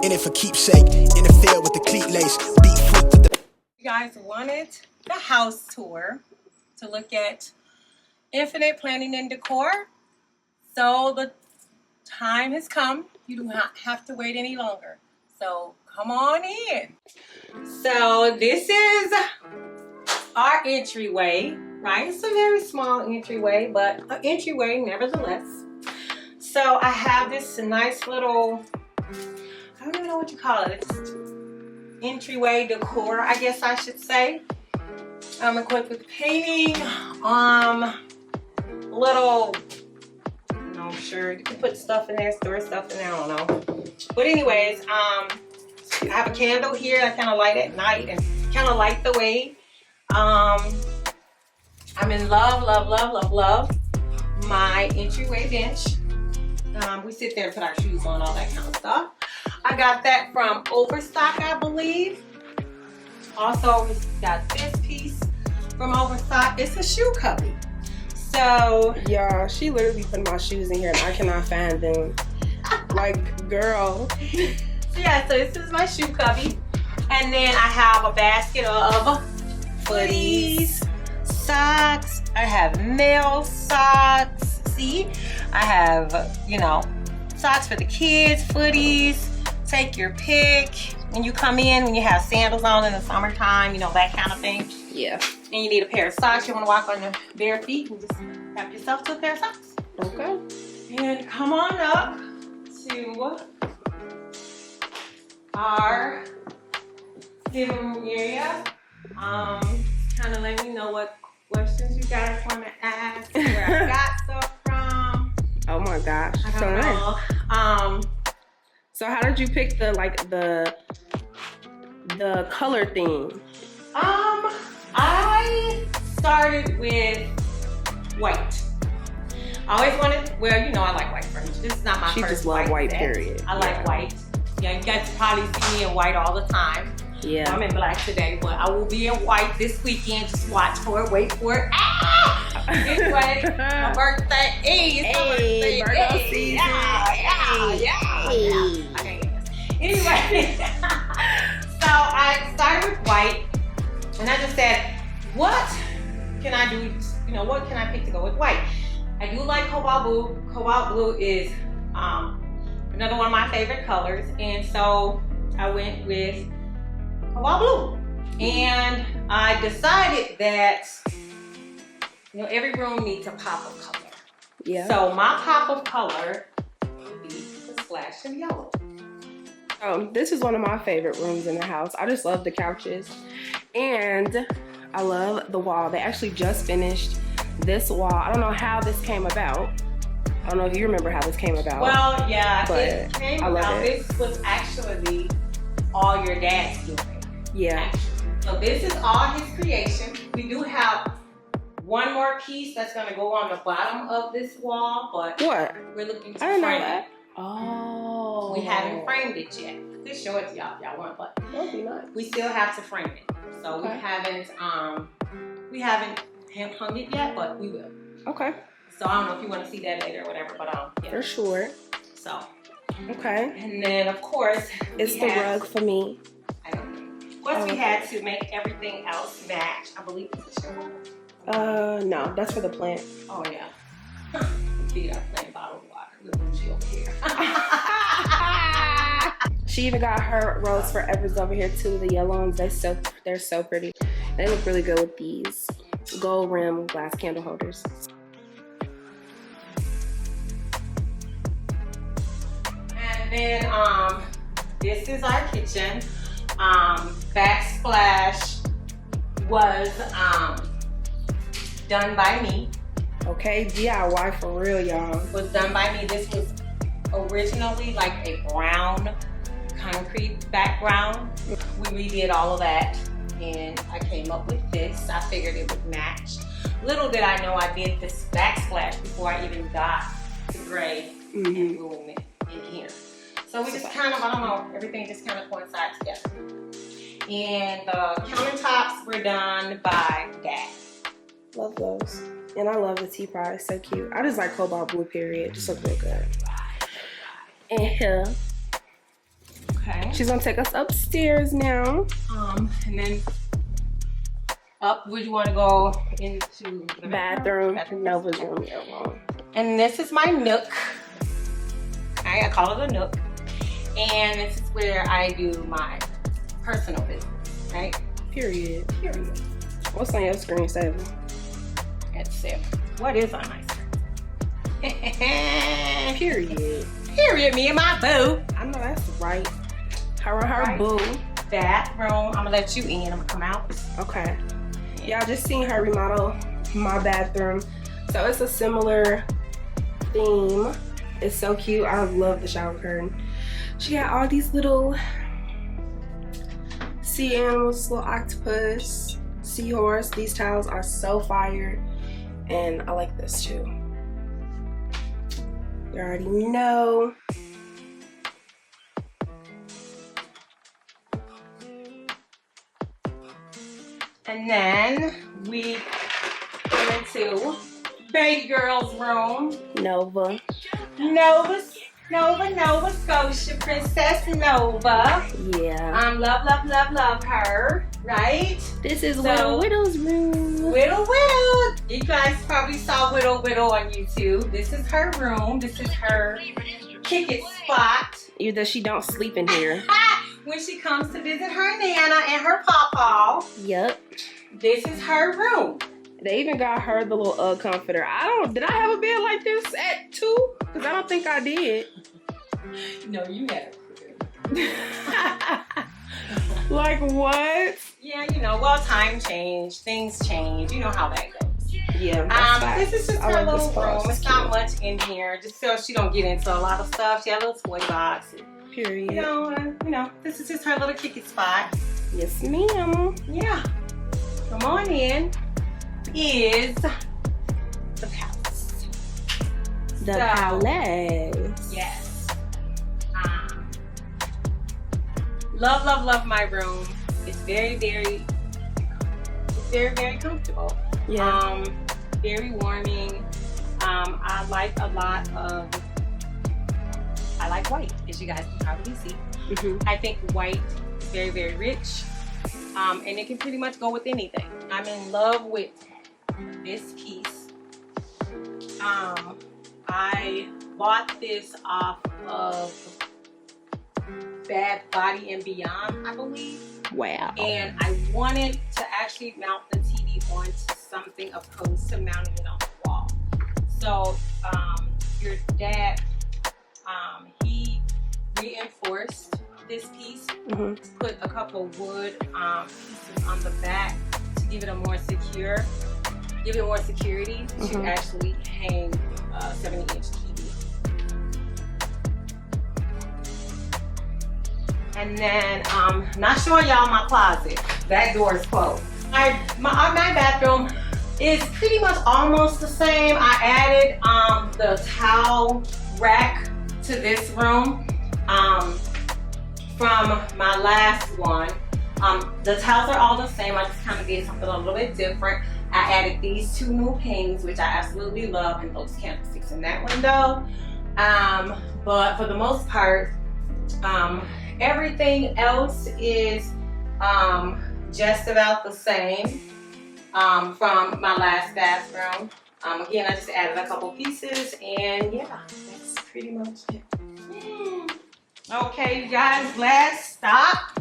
In it for keepsake, in the field with the cleat lace, beat flick with the... You guys wanted the house tour to look at Infinite Planning and Decor. So the time has come. You do not have to wait any longer. So come on in. So this is our entryway, right? It's a very small entryway, but an entryway nevertheless. So I have this nice little, I don't even know what you call it. It's entryway decor, I guess I should say. I'm equipped with painting, little, I'm sure you can put stuff in there, store stuff in there, I don't know. But anyways, I have a candle here I kind of light at night and kind of light the way. I'm in love my entryway bench. We sit there and put our shoes on, all that kind of stuff. I got that from Overstock, I believe. Also, we got this piece from Overstock. It's a shoe cubby. So, y'all, she literally put my shoes in here and I cannot find them. Like, girl. So yeah, so this is my shoe cubby. And then I have a basket of footies, socks. I have male socks. See? I have, you know, socks for the kids, footies. Take your pick. When you come in, when you have sandals on in the summertime, you know, that kind of thing. Yeah. And you need a pair of socks. You want to walk on your bare feet and just have yourself to a pair of socks. Okay. And come on up to our living room area. Kind of let me know what questions you guys want to ask, where I got stuff from. Oh my gosh, so nice. So how did you pick the color theme? I started with white. I always wanted, well, you know, I like white furniture. This is not my she first just love white set. period. I like white. Yeah, you guys probably see me in white all the time. Yeah. I'm in black today, but I will be in white this weekend. Just watch for it, wait for it. Ah! Anyway, my birthday. Hey, it's my birthday. Virgo season. Yeah. Okay. Anyway, so I started with white, and I just said, what can I do? You know, what can I pick to go with white? I do like cobalt blue. Cobalt blue is another one of my favorite colors, and so I went with cobalt blue. And I decided that, you know, every room needs a pop of color. Yeah. So my pop of color would be the splash of yellow. This is one of my favorite rooms in the house. I just love the couches. And I love the wall. They actually just finished this wall. I don't know how this came about. I don't know if you remember how this came about. Well, yeah, but it came I love about. it. This was actually all your dad's doing. Yeah. So this is all his creation. We do have one more piece that's gonna go on the bottom of this wall, but What? we're looking to I didn't know frame that. it. Oh. We haven't framed it yet. We'll show it to y'all if y'all want, but That'd be nice. we still have to frame it. So Okay. we haven't hung it yet, but we will. Okay. So I don't know if you want to see that later or whatever, but yeah. For sure. So. Okay. And then of course It's the rug for me. I don't know. Of course we had to make everything else match. I believe it's your one. No, that's for the plant. Oh yeah. Feed our plant bottled water. Look at she over here. She even got her Rose Forevers over here too. The yellow ones, they're so pretty. They look really good with these gold rim glass candle holders. And then this is our kitchen. Backsplash was done by me. Okay, DIY for real, y'all. Was done by me. This was originally like a brown concrete background. We redid all of that and I came up with this. I figured it would match. Little did I know I did this backsplash before I even got the gray and room in here. So we just kind of, I don't know, everything just kind of coincides together. And the countertops were done by Dad. Love those. And I love the tea pot, it's so cute. I just like cobalt blue period, just look real good. And here, Okay. She's gonna take us upstairs now. And then up, would you want to go into the Bathroom. Nova's room. And this is my nook. I call it a nook. And this is where I do my personal business, right? Period. What's on your screensaver? Let's see. What is on my screen? Period. Me and my boo. I know that's right. Her and her Right. boo. Bathroom. I'm gonna let you in. I'm gonna come out. Okay. Y'all just seen her remodel my bathroom. So it's a similar theme. It's so cute. I love the shower curtain. She got all these little sea animals, little octopus, seahorse. These tiles are so fire. And I like this too. You already know. And then we go into baby girl's room. Nova. Nova Scotia, Princess Nova. Yeah. Love her, right? This is So- Widow's room. Widow. You guys probably saw Widow on YouTube. This is her room. This is her kick it spot. Either she don't sleep in here. When she comes to visit her Nana and her Pawpaw, Yep. this is her room. They even got her the little comforter. Did I have a bed like this at 2? Because I don't think I did. No, you had Like what? Yeah, time change, things change. You know how that goes. Yeah. that's This is just I her like little this room. box. It's not much in here, just so she don't get into a lot of stuff. She has a little toy box. Period. This is just her little kick it spot. Yes, ma'am. Yeah. Come on in. Is the palace. The palace. Yes. Love my room. It's very comfortable. Yeah. Very warming. I like white, as you guys can probably see. Mm-hmm. I think white is very rich. And it can pretty much go with anything. I'm in love with this piece. I bought this off of Bad Body and Beyond, I believe. Wow. And I wanted to actually mount the TV onto something opposed to mounting it on the wall. So your dad, he reinforced this piece, Mm-hmm. put a couple wood pieces on the back to give it more security to actually hang a 70-inch TV. And then, not showing y'all my closet. That door is closed. My bathroom is pretty much almost the same. I added the towel rack to this room from my last one. The towels are all the same. I just kind of did something a little bit different. I added these 2 new paintings, which I absolutely love, and those candlesticks in that window. But for the most part, everything else is just about the same from my last bathroom. Again, I just added a couple pieces, and yeah, that's pretty much it. Okay, you guys, last stop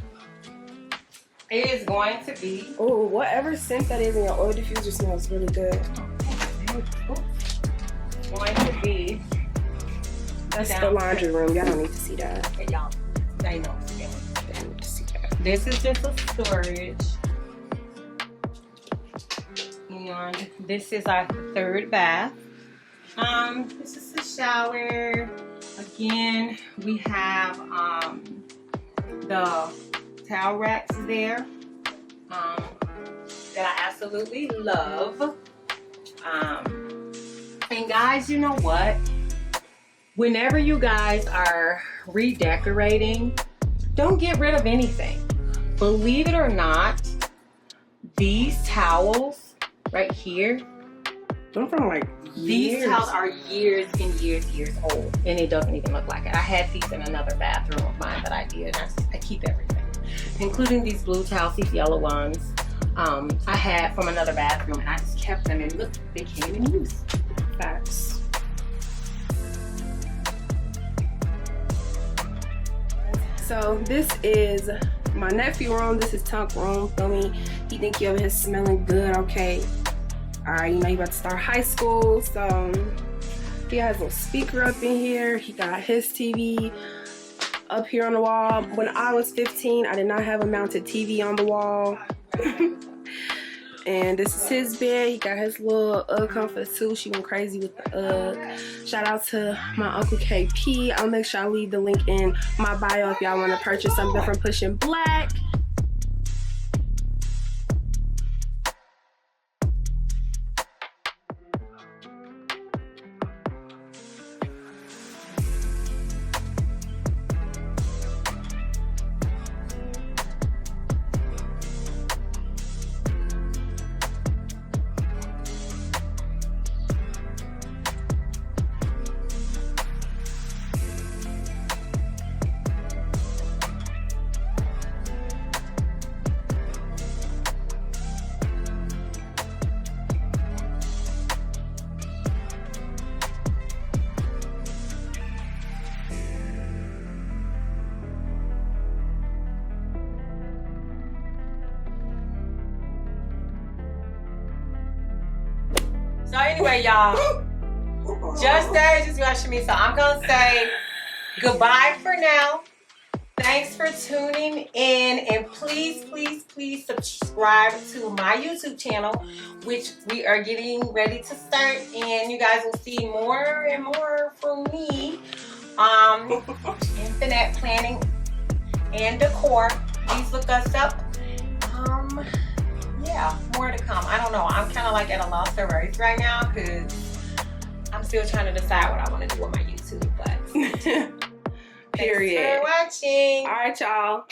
is going to be. Oh, whatever scent that is in your oil diffuser smells really good. Going to be. That's the laundry room. Y'all don't need to see that. Y'all, I know. Y'all don't need to see that. This is just a storage. And this is our 3rd bath. This is the shower. Again, we have the towel racks there that I absolutely love. And guys, you know what? Whenever you guys are redecorating, don't get rid of anything. Believe it or not, these towels right here I'm from like These years. towels are years and years old, and it doesn't even look like it. I had these in another bathroom of mine that I did. I keep everything, including these blue towels, these yellow ones. I had from another bathroom, and I just kept them, and look, they came in use. Facts. So this is my nephew room. This is Tunk room. Feel me? He think you over here smelling good. Okay. All right. You know you about to start high school, so he has a little speaker up in here. He got his TV up here on the wall. When I was 15, I did not have a mounted TV on the wall. And this is his bed. He got his little UGG comforter too. She went crazy with the UGG. Shout out to my Uncle KP. I'll make sure I leave the link in my bio if y'all want to purchase something from Pushing Black. So anyway, y'all, Jstdej is rushing me, so I'm gonna say goodbye for now. Thanks for tuning in, and please subscribe to my YouTube channel, which we are getting ready to start, and you guys will see more and more from me. Infinite planning and decor. Please look us up. Yeah, more to come. I don't know. I'm kind of like at a loss of words right now because I'm still trying to decide what I want to do with my YouTube. But Period. thanks for watching. All right, y'all.